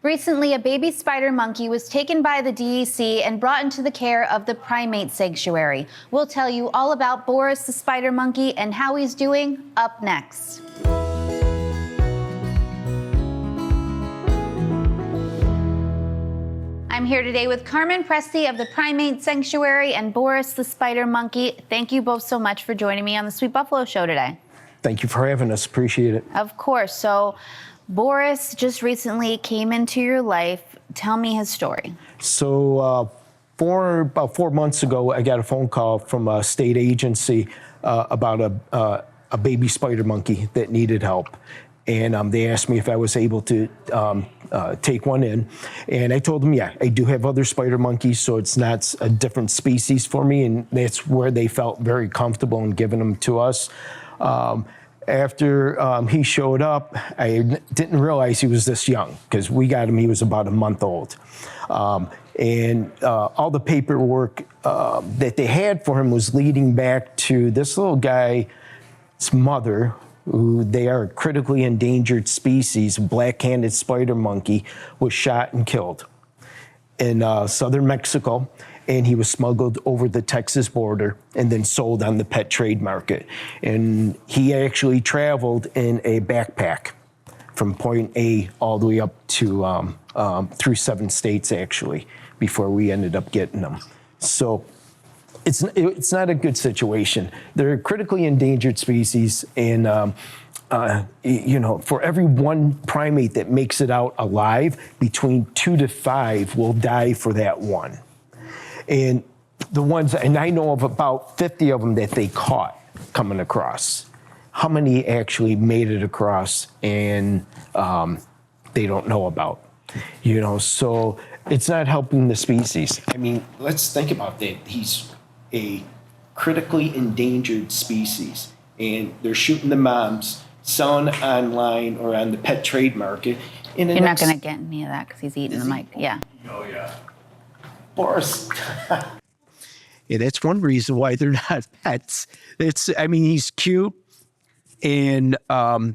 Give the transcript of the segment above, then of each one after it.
Recently, a baby spider monkey was taken by the DEC and brought into the care of the Primate Sanctuary. We'll tell you all about Boris the spider monkey and how he's doing up next. I'm here today with Carmen Presti of the Primate Sanctuary and Boris the spider monkey. Thank you both so much for joining me on the Sweet Buffalo Show today. Thank you for having us. Appreciate it. Of course. So Boris just recently came into your life. Tell me his story. So about 4 months ago, I got a phone call from a state agency about a baby spider monkey that needed help. And they asked me if I was able to take one in. And I told them, yeah, I do have other spider monkeys, so it's not a different species for me. And that's where they felt very comfortable in giving them to us. After he showed up, I didn't realize he was this young, because we got him, he was about a month old. And all the paperwork that they had for him was leading back to this little guy's mother, who they are a critically endangered species, black-handed spider monkey, was shot and killed in southern Mexico. And he was smuggled over the Texas border and then sold on the pet trade market. And he actually traveled in a backpack from point A all the way up to through 7 states, actually, before we ended up getting him. So it's not a good situation. They're a critically endangered species, and you know, for every one primate that makes it out alive, between 2 to 5 will die for that one. And the ones, and I know of about 50 of them that they caught coming across. How many actually made it across and they don't know about? You know, so it's not helping the species. I mean, let's think about that. He's a critically endangered species, and they're shooting the moms, selling online or on the pet trade market. You're not going to get any of that because he's eating the mic. Yeah. Oh, yeah. Boris. Yeah, that's one reason why they're not pets. I mean, he's cute and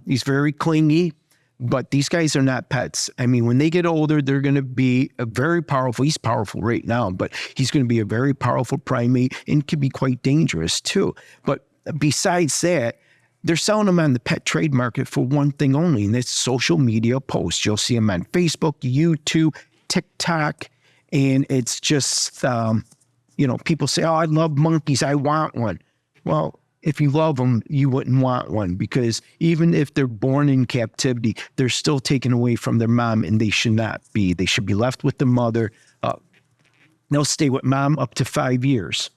he's very clingy, but these guys are not pets. I mean, when they get older, they're going to be a very powerful, he's powerful right now, but he's going to be a very powerful primate and can be quite dangerous too. But besides that, they're selling them on the pet trade market for one thing only, and that's social media posts. You'll see them on Facebook, YouTube, TikTok. And it's just, you know, people say, oh, I love monkeys, I want one. Well, if you love them, you wouldn't want one, because even if they're born in captivity, they're still taken away from their mom, and they should not be. They should be left with the mother. They'll stay with mom up to 5 years,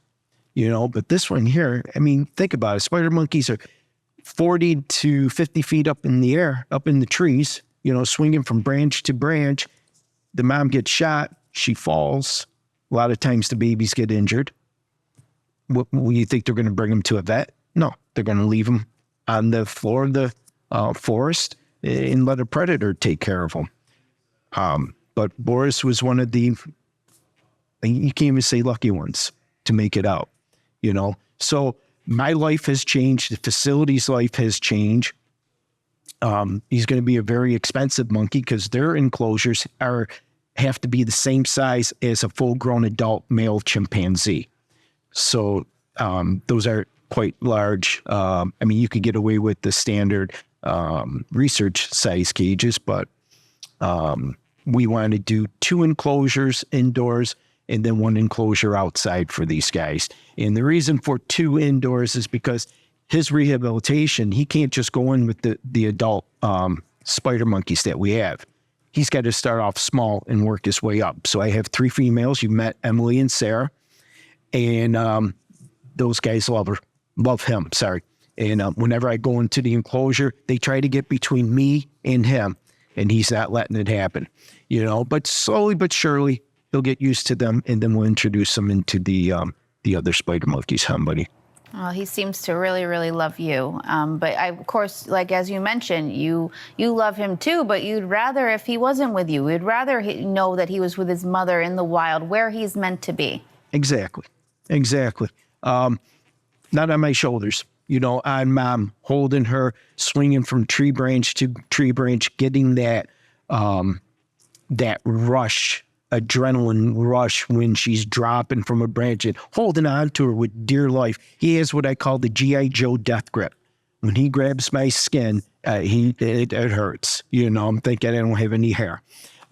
you know. But this one here, I mean, think about it. Spider monkeys are 40 to 50 feet up in the air, up in the trees, you know, swinging from branch to branch. The mom gets shot. She falls. A lot of times the babies get injured. What, you think they're going to bring them to a vet? No, they're going to leave them on the floor of the forest and let a predator take care of them. But Boris was one of the, you can't even say lucky ones to make it out, you know? So my life has changed. The facility's life has changed. He's going to be a very expensive monkey because their enclosures have to be the same size as a full-grown adult male chimpanzee. So those are quite large. I mean, you could get away with the standard research size cages, but we want to do 2 enclosures indoors and then 1 enclosure outside for these guys. And the reason for 2 indoors is because his rehabilitation, he can't just go in with the adult spider monkeys that we have. He's got to start off small and work his way up. So I have 3 females. You met Emily and Sarah, and those guys love him. And whenever I go into the enclosure, they try to get between me and him, and he's not letting it happen, you know. But slowly but surely, he'll get used to them, and then we'll introduce him into the other spider monkeys, huh, buddy? Well, he seems to really, really love you. But of course, like as you mentioned, you love him too, but you'd rather if he wasn't with you, you'd rather know that he was with his mother in the wild where he's meant to be. Exactly. Not on my shoulders, you know, on mom, holding her, swinging from tree branch to tree branch, getting that that rush, adrenaline rush when she's dropping from a branch and holding on to her with dear life. He has what I call the G.I. Joe death grip. When he grabs my skin, it hurts. I'm thinking I don't have any hair.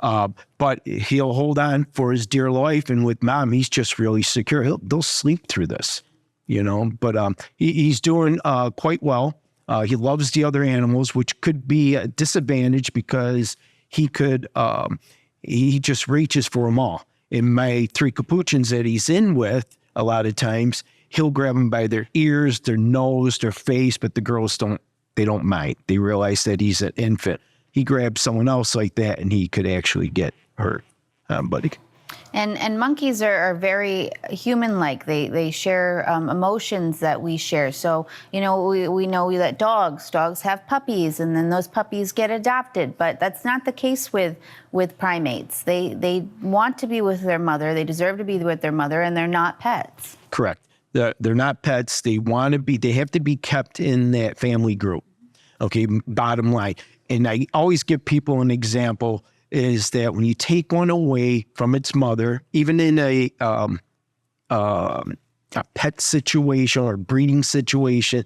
But he'll hold on for his dear life. And with Mom, he's just really secure. They'll sleep through this, But he's doing quite well. He loves the other animals, which could be a disadvantage because he just reaches for them all. In my 3 capuchins that he's in with, a lot of times, he'll grab them by their ears, their nose, their face, but the girls don't mind. They realize that he's an infant. He grabs someone else like that and he could actually get hurt. Buddy. And monkeys are very human-like. They share emotions that we share. So, we know that dogs have puppies, and then those puppies get adopted. But that's not the case with primates. They want to be with their mother. They deserve to be with their mother, and they're not pets. Correct. They're not pets. They want to be. They have to be kept in that family group. Okay, bottom line. And I always give people an example is that when you take one away from its mother, even in a pet situation or breeding situation,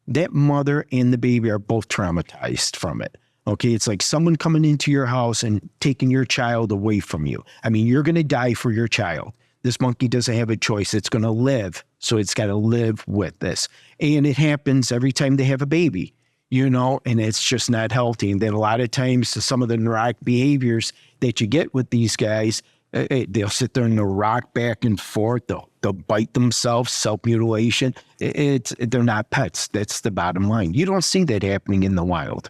that mother and the baby are both traumatized from it. Okay, it's like someone coming into your house and taking your child away from you. I mean, you're going to die for your child. This monkey doesn't have a choice. It's going to live, so it's got to live with this. And it happens every time they have a baby. And it's just not healthy. And then a lot of times some of the neurotic behaviors that you get with these guys, they'll sit there and they'll rock back and forth. They'll bite themselves, self-mutilation. They're not pets. That's the bottom line. You don't see that happening in the wild.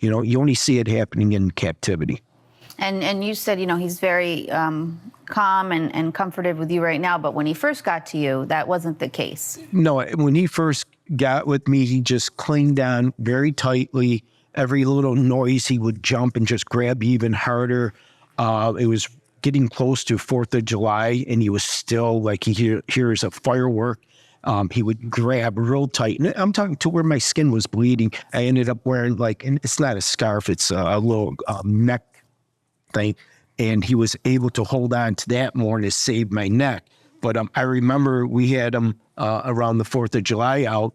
You only see it happening in captivity. And you said, he's very calm and comforted with you right now. But when he first got to you, that wasn't the case. No, when he first got with me, he just clinged on very tightly. Every little noise, he would jump and just grab even harder. It was getting close to 4th of July, and he was still like he hears a firework. He would grab real tight. And I'm talking to where my skin was bleeding. I ended up wearing and it's not a scarf, it's a little neck thing. And he was able to hold on to that more and to save my neck. But I remember we had him around the 4th of July out,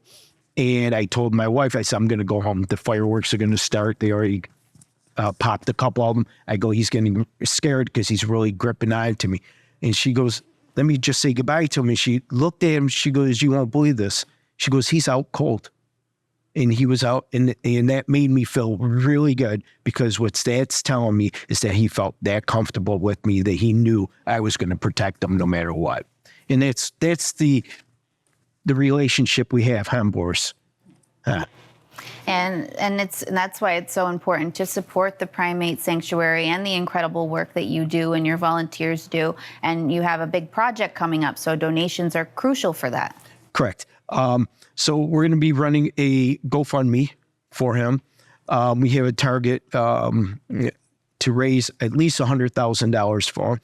and I told my wife, I said, I'm going to go home. The fireworks are going to start. They already popped a couple of them. I go, he's getting scared because he's really gripping on to me. And she goes, let me just say goodbye to him. And she looked at him. She goes, you won't believe this. She goes, he's out cold. And he was out, and that made me feel really good because what that's telling me is that he felt that comfortable with me that he knew I was going to protect him no matter what. And that's the relationship we have, huh, Boris? And that's why it's so important to support the Primate Sanctuary and the incredible work that you do and your volunteers do. And you have a big project coming up, so donations are crucial for that. Correct. So we're going to be running a GoFundMe for him. We have a target to raise at least $100,000 for him.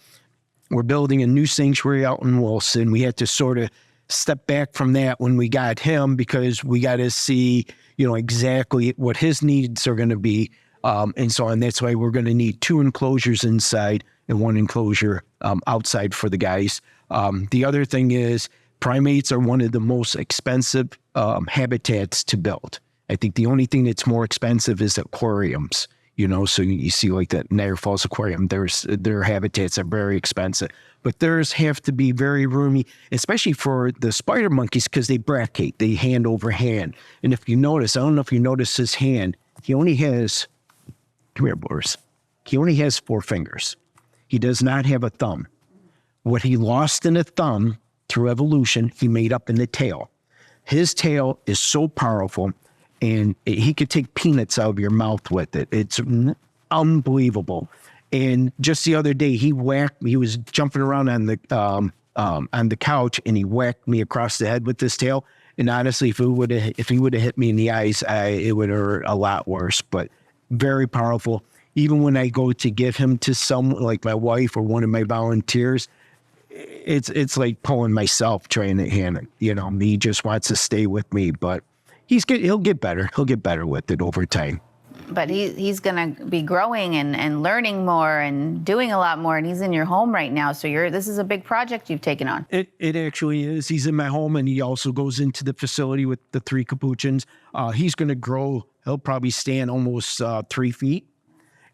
We're building a new sanctuary out in Wilson. We had to sort of step back from that when we got him because we got to see, exactly what his needs are going to be, and so on. That's why we're going to need 2 enclosures inside and 1 enclosure outside for the guys. The other thing is primates are one of the most expensive habitats to build. I think the only thing that's more expensive is aquariums. So you see like that Niagara Falls Aquarium, their habitats are very expensive. But theirs have to be very roomy, especially for the spider monkeys because they bracate, they hand over hand. And if you notice, I don't know if you notice his hand, he only has, come here, Boris, he only has 4 fingers. He does not have a thumb. What he lost in a thumb through evolution, he made up in the tail. His tail is so powerful, and he could take peanuts out of your mouth with it. It's unbelievable. And just the other day, he was jumping around on the couch, and he whacked me across the head with his tail. And honestly, if he would have hit me in the eyes, it would hurt a lot worse. But very powerful. Even when I go to give him to someone like my wife or one of my volunteers, it's like pulling myself trying to hand it. He just wants to stay with me, but he'll get better. He'll get better with it over time. but he's going to be growing and learning more and doing a lot more. And he's in your home right now. So this is a big project you've taken on. It actually is. He's in my home, and he also goes into the facility with the 3 capuchins. He's going to grow. He'll probably stand almost 3 feet,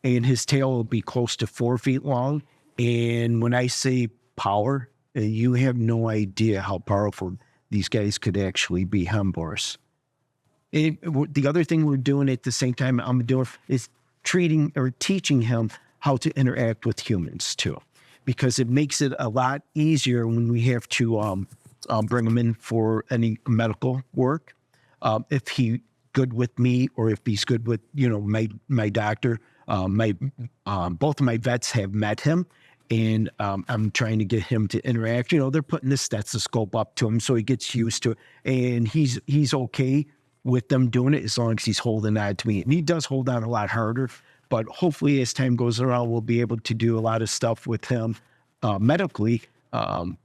and his tail will be close to 4 feet long. And when I say power, you have no idea how powerful these guys could actually be, huh, Boris? The other thing we're doing at the same time I'm doing is teaching him how to interact with humans too, because it makes it a lot easier when we have to bring him in for any medical work. If he's good with me, or if he's good with my doctor, both of my vets have met him. And I'm trying to get him to interact. They're putting the stethoscope up to him so he gets used to it. And he's okay with them doing it as long as he's holding on to me. And he does hold on a lot harder. But hopefully as time goes around, we'll be able to do a lot of stuff with him medically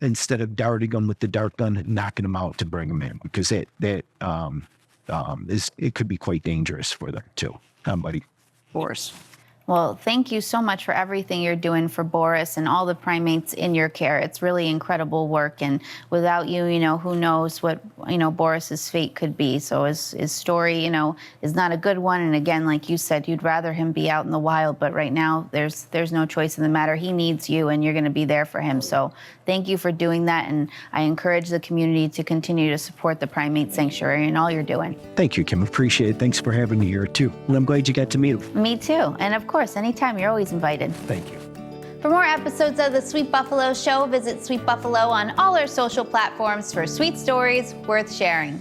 instead of darting him with the dart gun and knocking him out to bring him in. Because it could be quite dangerous for them too. Buddy. Boris. Well, thank you so much for everything you're doing for Boris and all the primates in your care. It's really incredible work. And without you, who knows what, Boris's fate could be. So his story, is not a good one. And again, like you said, you'd rather him be out in the wild. But right now, there's no choice in the matter. He needs you, and you're going to be there for him. So thank you for doing that. And I encourage the community to continue to support the Primate Sanctuary and all you're doing. Thank you, Kim. Appreciate it. Thanks for having me here, too. And I'm glad you got to meet him. Me too. And of course, anytime, you're always invited. Thank you. For more episodes of The Sweet Buffalo Show, visit Sweet Buffalo on all our social platforms for sweet stories worth sharing.